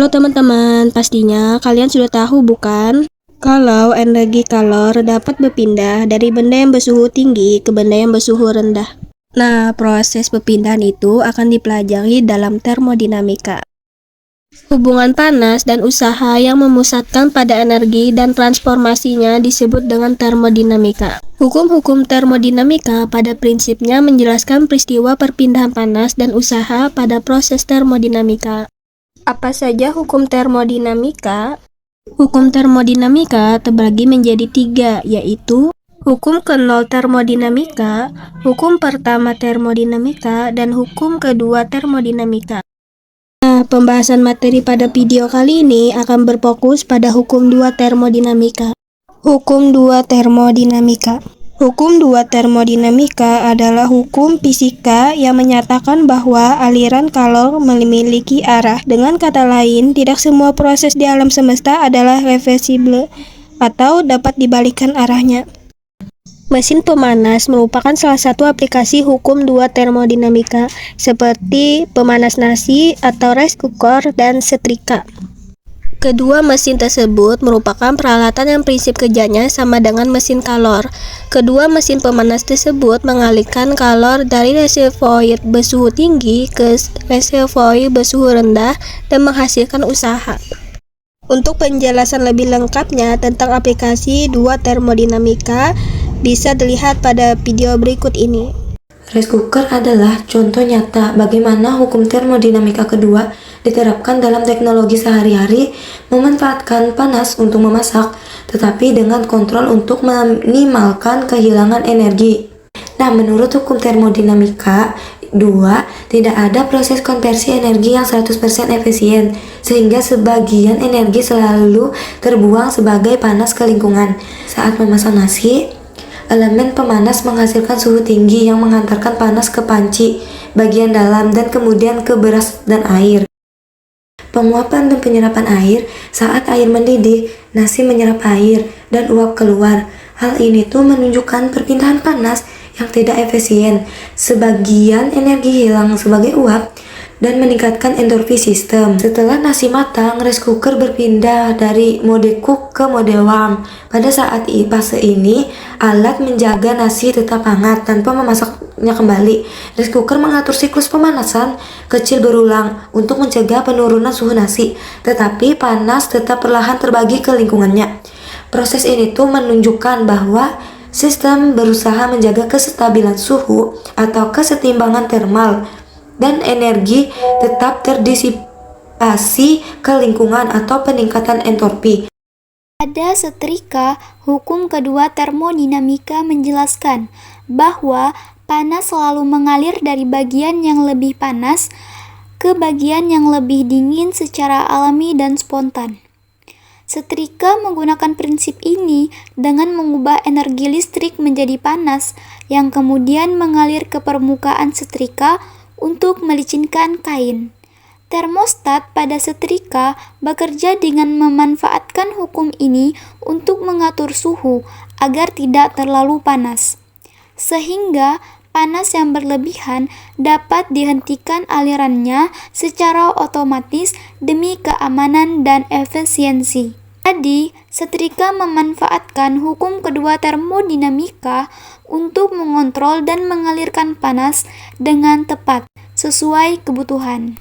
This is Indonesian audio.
Halo teman-teman, pastinya kalian sudah tahu bukan? Kalau energi kalor dapat berpindah dari benda yang bersuhu tinggi ke benda yang bersuhu rendah. Nah, proses perpindahan itu akan dipelajari dalam termodinamika. Hubungan panas dan usaha yang memusatkan pada energi dan transformasinya disebut dengan termodinamika. Hukum-hukum termodinamika pada prinsipnya menjelaskan peristiwa perpindahan panas dan usaha pada proses termodinamika. Apa saja hukum termodinamika? Hukum termodinamika terbagi menjadi 3, yaitu hukum ke-0 termodinamika, hukum pertama termodinamika, dan hukum kedua termodinamika. Nah, pembahasan materi pada video kali ini akan berfokus pada hukum 2 termodinamika. Hukum 2 termodinamika. Hukum 2 termodinamika adalah hukum fisika yang menyatakan bahwa aliran kalor memiliki arah. Dengan kata lain, tidak semua proses di alam semesta adalah reversible atau dapat dibalikkan arahnya. Mesin pemanas merupakan salah satu aplikasi hukum 2 termodinamika, seperti pemanas nasi atau rice cooker dan setrika. Kedua mesin tersebut merupakan peralatan yang prinsip kerjanya sama dengan mesin kalor. Kedua mesin pemanas tersebut mengalihkan kalor dari reservoir bersuhu tinggi ke reservoir bersuhu rendah dan menghasilkan usaha. Untuk penjelasan lebih lengkapnya tentang aplikasi 2 termodinamika, bisa dilihat pada video berikut ini. Rice cooker adalah contoh nyata bagaimana hukum termodinamika kedua diterapkan dalam teknologi sehari-hari, memanfaatkan panas untuk memasak, tetapi dengan kontrol untuk meminimalkan kehilangan energi. Nah, menurut hukum termodinamika 2, tidak ada proses konversi energi yang 100% efisien, sehingga sebagian energi selalu terbuang sebagai panas ke lingkungan. Saat memasak nasi, elemen pemanas menghasilkan suhu tinggi yang mengantarkan panas ke panci bagian dalam dan kemudian ke beras dan air. Penguapan dan penyerapan air, saat air mendidih, nasi menyerap air dan uap keluar. Hal ini tuh menunjukkan perpindahan panas yang tidak efisien. Sebagian energi hilang sebagai uap dan meningkatkan endorfi sistem. Setelah nasi matang, rice cooker berpindah dari mode cook ke mode warm. Pada saat fase ini, alat menjaga nasi tetap hangat tanpa memasaknya kembali. Rice cooker mengatur siklus pemanasan kecil berulang untuk mencegah penurunan suhu nasi, tetapi panas tetap perlahan terbagi ke lingkungannya. Proses ini tuh menunjukkan bahwa sistem berusaha menjaga kestabilan suhu atau kesetimbangan termal dan energi tetap terdisipasi ke lingkungan atau peningkatan entropi. Pada setrika, hukum kedua termodinamika menjelaskan bahwa panas selalu mengalir dari bagian yang lebih panas ke bagian yang lebih dingin secara alami dan spontan. Setrika menggunakan prinsip ini dengan mengubah energi listrik menjadi panas yang kemudian mengalir ke permukaan setrika untuk melicinkan kain. Termostat pada setrika bekerja dengan memanfaatkan hukum ini untuk mengatur suhu agar tidak terlalu panas, sehingga panas yang berlebihan dapat dihentikan alirannya secara otomatis demi keamanan dan efisiensi. Jadi, setrika memanfaatkan hukum kedua termodinamika untuk mengontrol dan mengalirkan panas dengan tepat sesuai kebutuhan.